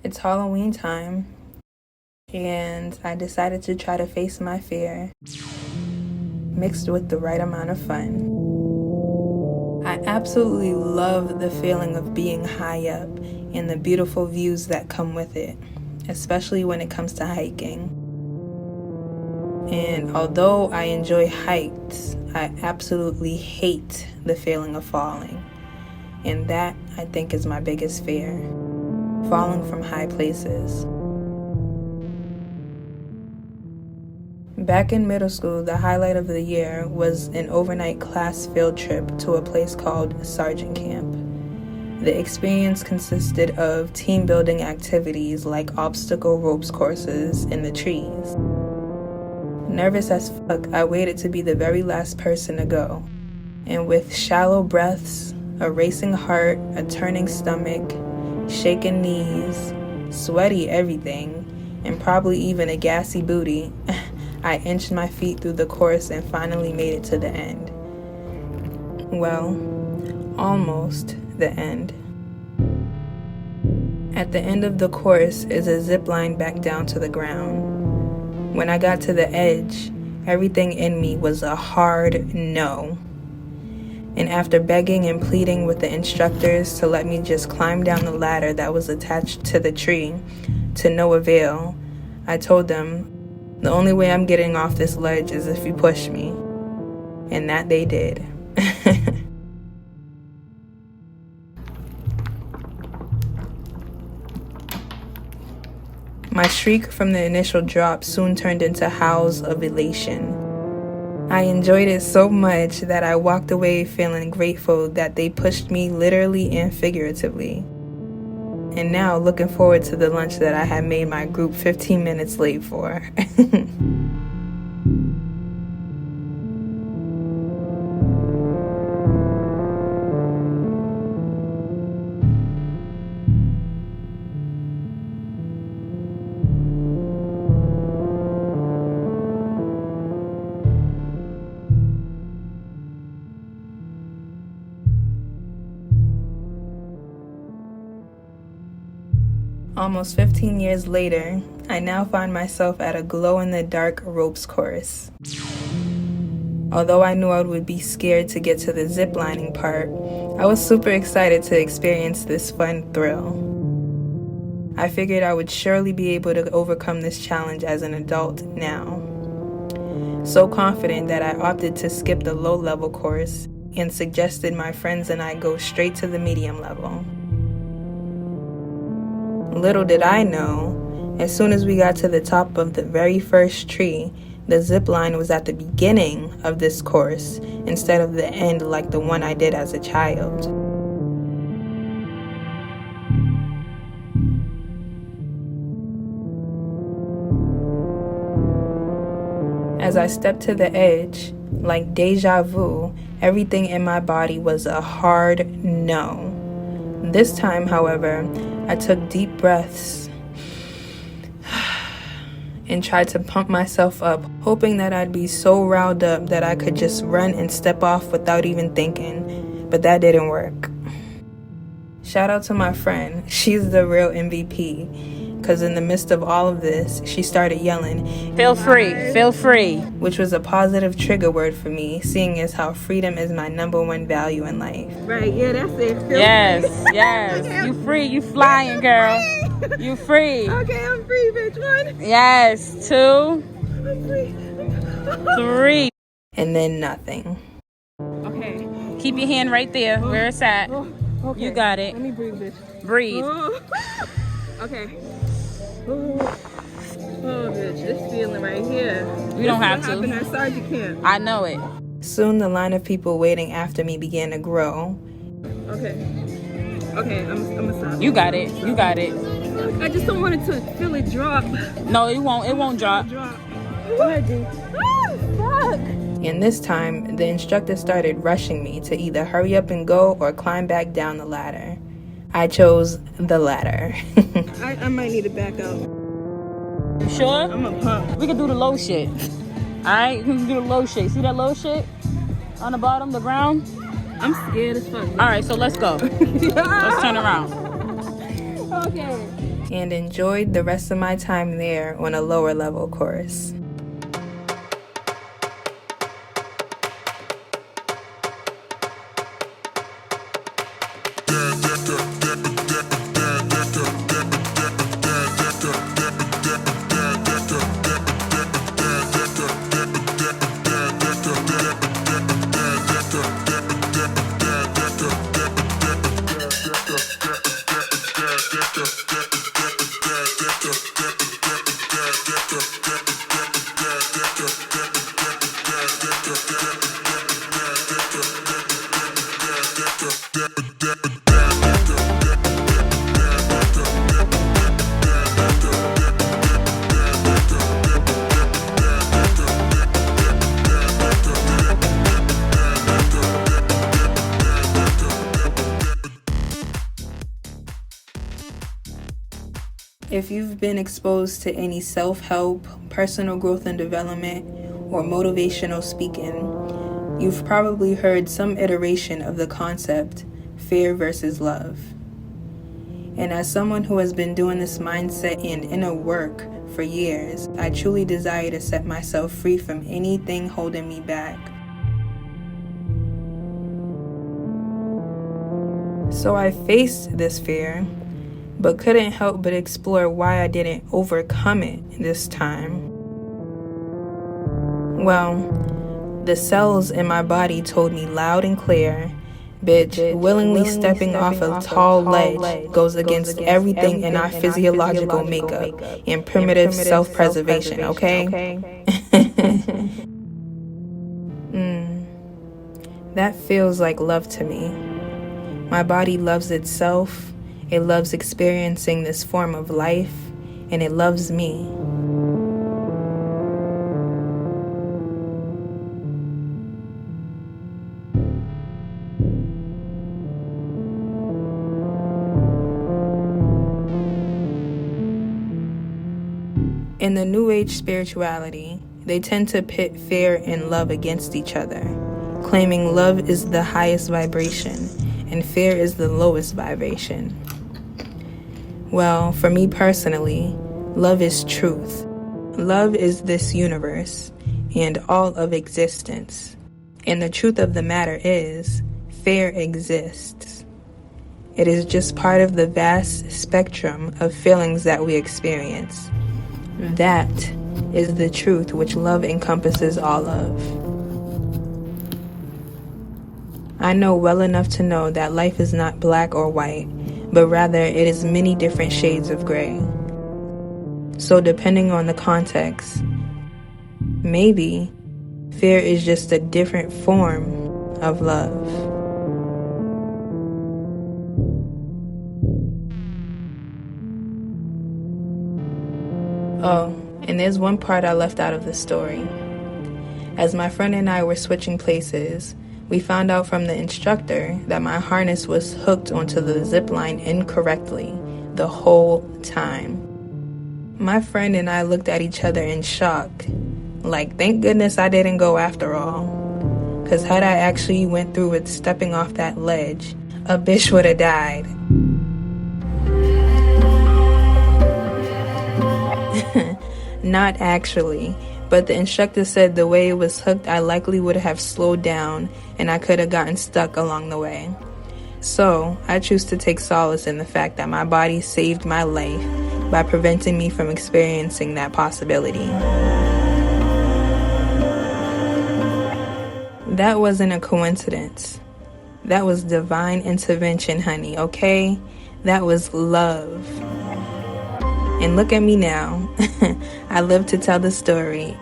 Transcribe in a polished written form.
It's Halloween time, and I decided to try to face my fear, mixed with the right amount of fun. I absolutely love the feeling of being high up and the beautiful views that come with it, especially when it comes to hiking. And although I enjoy hikes, I absolutely hate the feeling of falling. And that, I think, is my biggest fear. Falling from high places. Back in middle school, the highlight of the year was an overnight class field trip to a place called Sergeant Camp. The experience consisted of team building activities like obstacle ropes courses in the trees. Nervous as fuck, I waited to be the very last person to go. And with shallow breaths, a racing heart, a turning stomach, shaking knees, sweaty everything, and probably even a gassy booty, I inched my feet through the course and finally made it to the end. Well, almost the end. At the end of the course is a zip line back down to the ground. When I got to the edge, everything in me was a hard no. And after begging and pleading with the instructors to let me just climb down the ladder that was attached to the tree, to no avail, I told them, the only way I'm getting off this ledge is if you push me. And that they did. My shriek from the initial drop soon turned into howls of elation. I enjoyed it so much that I walked away feeling grateful that they pushed me literally and figuratively. And now looking forward to the lunch that I had made my group 15 minutes late for. Almost 15 years later, I now find myself at a glow-in-the-dark ropes course. Although I knew I would be scared to get to the ziplining part, I was super excited to experience this fun thrill. I figured I would surely be able to overcome this challenge as an adult now. So confident that I opted to skip the low-level course and suggested my friends and I go straight to the medium level. Little did I know, as soon as we got to the top of the very first tree, the zip line was at the beginning of this course instead of the end like the one I did as a child. As I stepped to the edge, like deja vu, everything in my body was a hard no. This time, however, I took deep breaths and tried to pump myself up, hoping that I'd be so riled up that I could just run and step off without even thinking, but that didn't work. Shout out to my friend, she's the real MVP, because in the midst of all of this, she started yelling, feel free, which was a positive trigger word for me, seeing as how freedom is my #1 value in life. Right, yeah, that's it. Yes. You free, you flying, girl. You free. Okay, I'm free, bitch. 1. Yes, 2. I'm free. 3. And then nothing. Okay. Keep your hand right there where it's at. Okay. You got it. Let me breathe, bitch. Breathe. Okay. Oh, bitch, this feeling right here. You don't have to. Happened at Sergeant Camp. I know it. Soon the line of people waiting after me began to grow. Okay, I'm a stop. You got it. You got it. I just don't want it to feel it drop. No, it won't. It won't drop. Go ahead, G. Fuck. And this time, the instructor started rushing me to either hurry up and go or climb back down the ladder. I chose the ladder. I might need to back up. You sure? I'm a pump. We can do the low shit. Alright? We can do the low shit. See that low shit? On the bottom, the ground? I'm scared as fuck. Alright, so let's go. Let's turn around. Oh Okay. and enjoyed the rest of my time there on a lower level course. If you've been exposed to any self-help, personal growth and development, or motivational speaking, you've probably heard some iteration of the concept, fear versus love. And as someone who has been doing this mindset and inner work for years, I truly desire to set myself free from anything holding me back. So I faced this fear, but couldn't help but explore why I didn't overcome it this time. Well, the cells in my body told me loud and clear, bitch, willingly stepping off a tall ledge goes against everything in our physiological makeup and primitive self-preservation, okay? That feels like love to me. My body loves itself. It loves experiencing this form of life, and it loves me. In the New Age spirituality, they tend to pit fear and love against each other, claiming love is the highest vibration and fear is the lowest vibration. Well, for me personally, love is truth. Love is this universe and all of existence. And the truth of the matter is, fear exists. It is just part of the vast spectrum of feelings that we experience. That is the truth which love encompasses all of. I know well enough to know that life is not black or white, but rather it is many different shades of gray. So depending on the context, maybe fear is just a different form of love. Oh, and there's one part I left out of the story. As my friend and I were switching places, we found out from the instructor that my harness was hooked onto the zip line incorrectly the whole time. My friend and I looked at each other in shock, like, thank goodness I didn't go after all. Because had I actually went through with stepping off that ledge, a bitch would have died. Not actually, but the instructor said the way it was hooked, I likely would have slowed down and I could have gotten stuck along the way. So I choose to take solace in the fact that my body saved my life by preventing me from experiencing that possibility. That wasn't a coincidence. That was divine intervention, honey, okay? That was love. And look at me now. I live to tell the story.